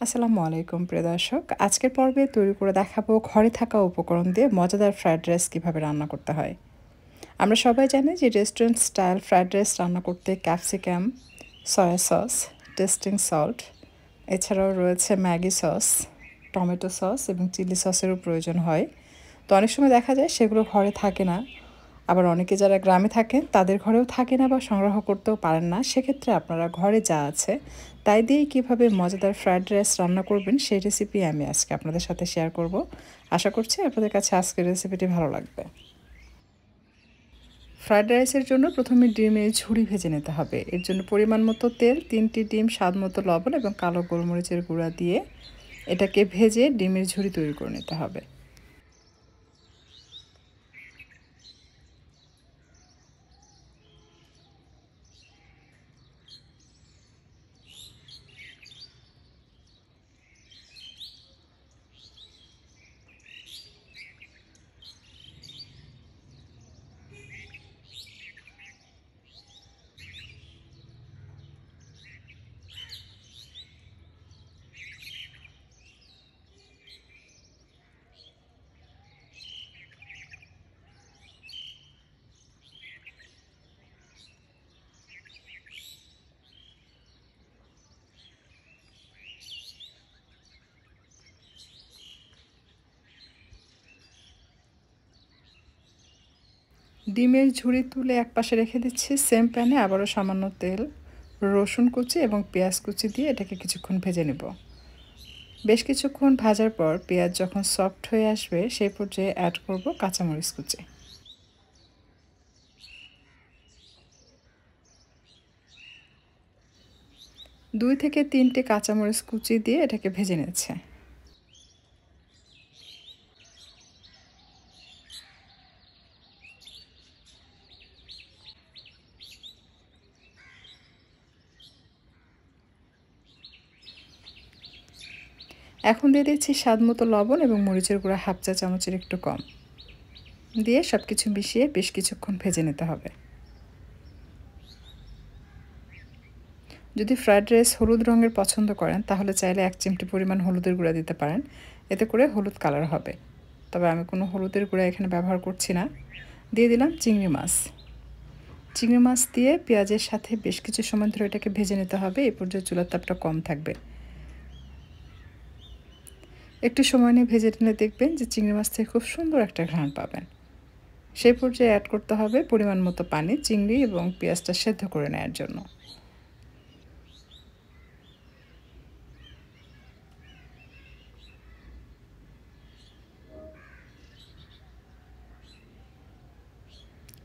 আসসালামু আলাইকুম প্রিয় দর্শক। আজকের পর্বে তৈরি করে দেখাবো ঘরে থাকা উপকরণ দিয়ে মজাদার ফ্রাইড রাইস কীভাবে রান্না করতে হয়। আমরা সবাই জানি যে রেস্টুরেন্ট স্টাইল ফ্রাইড রাইস রান্না করতে capsicum, soya sauce, testing salt, এছাড়াও রয়েছে ম্যাগি সস, টমেটো সস এবং চিলি সসেরও প্রয়োজন হয়। তো অনেক সময় দেখা যায় সেগুলো ঘরে থাকে না। আবার অনেকে যারা গ্রামে থাকেন তাদের ঘরেও থাকে না বা সংগ্রহ করতেও পারেন না। সেক্ষেত্রে আপনারা ঘরে যা আছে তাই দিয়েই কীভাবে মজাদার ফ্রাইড রাইস রান্না করবেন সেই রেসিপি আমি আজকে আপনাদের সাথে শেয়ার করব। আশা করছি আপনাদের কাছে আজকের রেসিপিটি ভালো লাগবে। ফ্রাইড রাইসের জন্য প্রথমে ডিমের ঝুড়ি ভেজে নিতে হবে। এর জন্য পরিমাণ মতো তেল, 3টি ডিম, স্বাদ মতো লবণ এবং কালো গোলমরিচের গুঁড়া দিয়ে এটাকে ভেজে ডিমের ঝুড়ি তৈরি করে নিতে হবে। ডিমের ঝুড়ি তুলে একপাশে রেখে দিচ্ছি। সেম প্যানে আবারও সামান্য তেল, রসুন কুচি এবং পেঁয়াজ কুচি দিয়ে এটাকে কিছুক্ষণ ভেজে নেব। বেশ কিছুক্ষণ ভাজার পর পেঁয়াজ যখন সফট হয়ে আসবে সেই পর্যায়ে অ্যাড করব কাঁচামরিচ কুচি। 2 থেকে 3টে কাঁচামরিচ কুচি দিয়ে এটাকে ভেজে নিচ্ছে। এখন দিয়ে দিচ্ছি স্বাদ মতো লবণ এবং মরিচের গুঁড়া হাফ চা চামচের একটু কম দিয়ে সব কিছু মিশিয়ে বেশ কিছুক্ষণ ভেজে নিতে হবে। যদি ফ্রাইড রাইস হলুদ রঙের পছন্দ করেন তাহলে চাইলে 1 চিমটি পরিমাণ হলুদের গুঁড়া দিতে পারেন, এতে করে হলুদ কালার হবে। তবে আমি কোনো হলুদের গুঁড়া এখানে ব্যবহার করছি না। দিয়ে দিলাম চিংড়ি মাছ। চিংড়ি মাছ দিয়ে পেঁয়াজের সাথে বেশ কিছু সময় ধরে এটাকে ভেজে নিতে হবে। এই পর্যায়ে চুলার তাপটা কম থাকবে। একটু সময় নিয়ে ভেজে নিলে দেখবেন যে চিংড়ি মাছ থেকে খুব সুন্দর একটা ঘ্রাণ পাবেন। সেই পর্যায়ে অ্যাড করতে হবে পরিমাণ মতো পানি, চিংড়ি এবং পেঁয়াজটা সেদ্ধ করে নেওয়ার জন্য।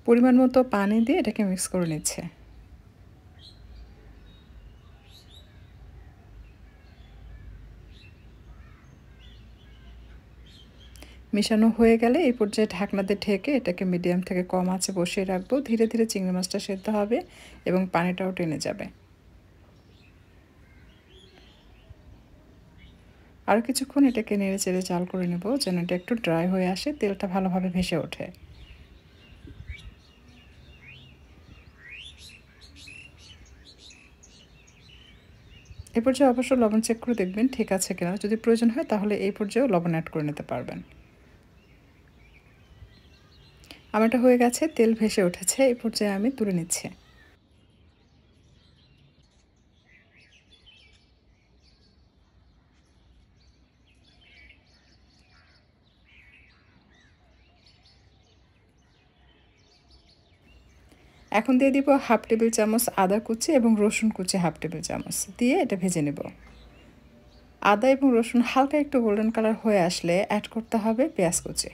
পরিমাণ মতো পানি দিয়ে এটাকে মিক্স করে নিচ্ছে। মেশানো হয়ে গেলে এই পর্যায়ে ঢাকনা দিয়ে ঢেকে এটাকে মিডিয়াম থেকে কম আঁচে বসিয়ে রাখবো। ধীরে ধীরে চিংড়ি মাছটা সেদ্ধ হবে এবং পানিটাও টেনে যাবে। আরও কিছুক্ষণ এটাকে নেড়ে চেড়ে জাল করে নেব যেন এটা একটু ড্রাই হয়ে আসে, তেলটা ভালোভাবে ভেসে ওঠে। এই পর্যায়ে অবশ্য লবণ চেক করে দেখবেন ঠিক আছে কিনা। যদি প্রয়োজন হয় তাহলে এই পর্যায়েও লবণ অ্যাড করে নিতে পারবেন। আমারটা হয়ে গেছে, তেল ভেসে উঠেছে। এই পর্যায়ে আমি তুলে নিচ্ছি। এখন দিয়ে দিব হাফ টেবিল চামচ আদা কুচি এবং রসুন কুচি হাফ টেবিল চামচ দিয়ে এটা ভেজে নেব। আদা এবং রসুন হালকা একটু গোল্ডেন কালার হয়ে আসলে অ্যাড করতে হবে পেঁয়াজ কুচি।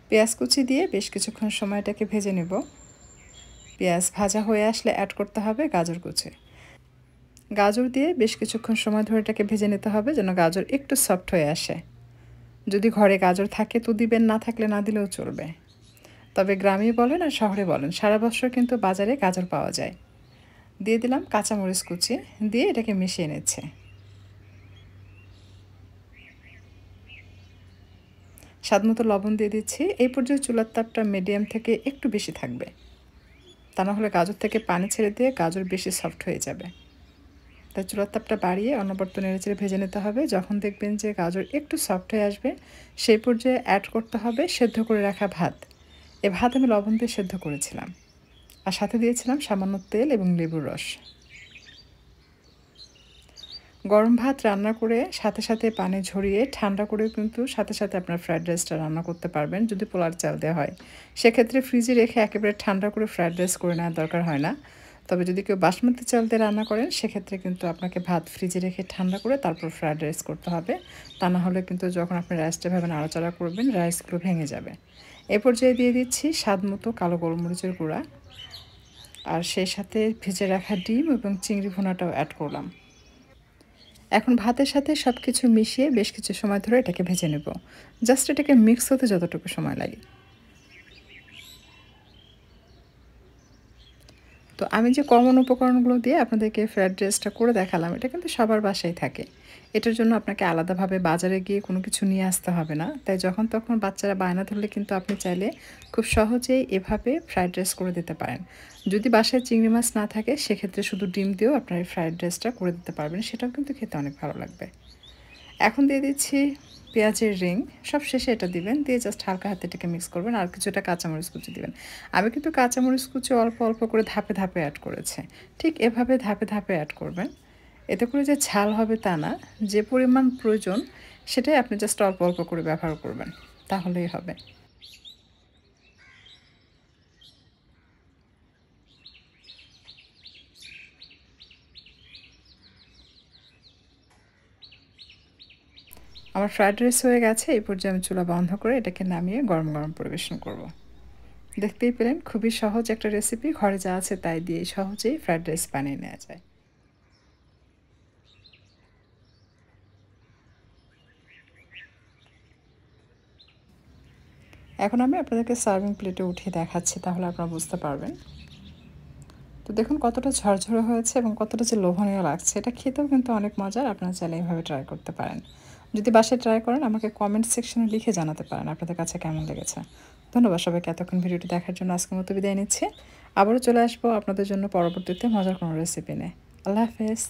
পেঁয়াজ কুচি দিয়ে বেশ কিছুক্ষণ সময় এটাকে ভেজে নেব। পেঁয়াজ ভাজা হয়ে আসলে অ্যাড করতে হবে গাজর কুচি। গাজর দিয়ে বেশ কিছুক্ষণ সময় ধরে এটাকে ভেজে নিতে হবে যেন গাজর একটু সফট হয়ে আসে। যদি ঘরে গাজর থাকে তো দিবেন, না থাকলে না দিলেও চলবে। তবে গ্রামে বলেন আর শহরে বলেন সারা বছর কিন্তু বাজারে গাজর পাওয়া যায়। দিয়ে দিলাম কাঁচামরিচ কুচি দিয়ে এটাকে মিশিয়ে নিচ্ছে। স্বাদমতো লবণ দিয়ে দিচ্ছি। এই পর্যায়ে চুলার তাপটা মিডিয়াম থেকে একটু বেশি থাকবে। তা না হলে গাজর থেকে পানি ছেড়ে দিয়ে গাজর বেশি সফট হয়ে যাবে। তাই চুলার তাপটা বাড়িয়ে অনবরত নেড়েচেড়ে ভেজে নিতে হবে। যখন দেখবেন যে গাজর একটু সফট হয়ে আসবে, সেই পর্যায়ে অ্যাড করতে হবে সেদ্ধ করে রাখা ভাত। এ ভাত আমি লবণ দিয়ে সেদ্ধ করেছিলাম, আর সাথে দিয়েছিলাম সামান্য তেল এবং লেবুর রস। গরম ভাত রান্না করে সাথে সাথে পানি ঝরিয়ে ঠান্ডা করেও কিন্তু সাথে সাথে আপনার ফ্রায়েড রাইসটা রান্না করতে পারবেন, যদি পোলার চাল দেওয়া হয়। সেক্ষেত্রে ফ্রিজে রেখে একেবারে ঠান্ডা করে ফ্রায়েড রাইস করে নেওয়ার দরকার হয় না। তবে যদি কেউ বাসমতি চাল দিয়ে রান্না করেন, সেক্ষেত্রে কিন্তু আপনাকে ভাত ফ্রিজে রেখে ঠান্ডা করে তারপর ফ্রায়েড রাইস করতে হবে। তা না হলে কিন্তু যখন আপনি রাইসটা ভাবে নাড়াচাড়া করবেন, রাইসগুলো ভেঙে যাবে। এ পর্যায়ে দিয়ে দিচ্ছি স্বাদ মতো কালো গোলমরিচের গুঁড়া, আর সেই সাথে ভেজে রাখা ডিম এবং চিংড়ি ভুনাটাও অ্যাড করলাম। এখন ভাতের সাথে সব কিছু মিশিয়ে বেশ কিছু সময় ধরে এটাকে ভেজে নেব। জাস্ট এটাকে মিক্স হতে যতটুকু সময় লাগে। তো আমি যে কমন উপকরণগুলো দিয়ে আপনাদেরকে ফ্রায়েড রাইসটা করে দেখালাম, এটা কিন্তু সবার বাসায় থাকে। এটার জন্য আপনাকে আলাদাভাবে বাজারে গিয়ে কোনো কিছু নিয়ে আসতে হবে না। তাই যখন তখন বাচ্চারা বায়না ধরলে কিন্তু আপনি চাইলে খুব সহজেই এভাবে ফ্রায়েড রাইস করে দিতে পারেন। যদি বাসায় চিংড়ি মাছ না থাকে, সেক্ষেত্রে শুধু ডিম দিয়েও আপনার এই ফ্রায়েড রাইসটা করে দিতে পারবেন। সেটাও কিন্তু খেতে অনেক ভালো লাগবে। এখন দিয়ে দিচ্ছি পেঁয়াজের রিং। সব শেষে এটা দিবেন, দিয়ে জাস্ট হালকা হাতে এটাকে মিক্স করবেন, আর কিছুটা কাঁচামরিচ কুচি দিবেন। আমি কিন্তু কাঁচামরিচ কুচি অল্প অল্প করে ধাপে ধাপে অ্যাড করেছি। ঠিক এভাবে ধাপে ধাপে অ্যাড করবেন। এতে করে যে ঝাল হবে তা না, যে পরিমাণ প্রয়োজন সেটাই আপনি জাস্ট অল্প অল্প করে ব্যবহার করবেন, তাহলেই হবে। আমার ফ্রায়েড রাইস হয়ে গেছে। এই পর্যায়ে আমি চুলা বন্ধ করে এটাকে নামিয়ে গরম গরম পরিবেশন করব। দেখতেই পেলেন, খুবই সহজ একটা রেসিপি। ঘরে যা আছে তাই দিয়ে সহজেই ফ্রায়েড রাইস বানিয়ে নেওয়া যায়। এখন আমি আপনাদেরকে সার্ভিং প্লেটে উঠিয়ে দেখাচ্ছি, তাহলে আপনারা বুঝতে পারবেন। তো দেখুন কতটা ঝরঝরে হয়েছে এবং কতটা যে লোভনীয় লাগছে। এটা খেতেও কিন্তু অনেক মজার। আপনারা চাইলে এভাবে ট্রাই করতে পারেন। যদি বাসায় ট্রাই করেন, আমাকে কমেন্ট সেকশনে লিখে জানাতে পারেন আপনাদের কাছে কেমন লেগেছে। ধন্যবাদ সবাইকে এতক্ষণ ভিডিওটি দেখার জন্য। আজকের মতো বিদায় নিচ্ছি। আবারও চলে আসবো আপনাদের জন্য পরবর্তীতে মজার কোনো রেসিপি নিয়ে। আল্লাহ হাফেজ।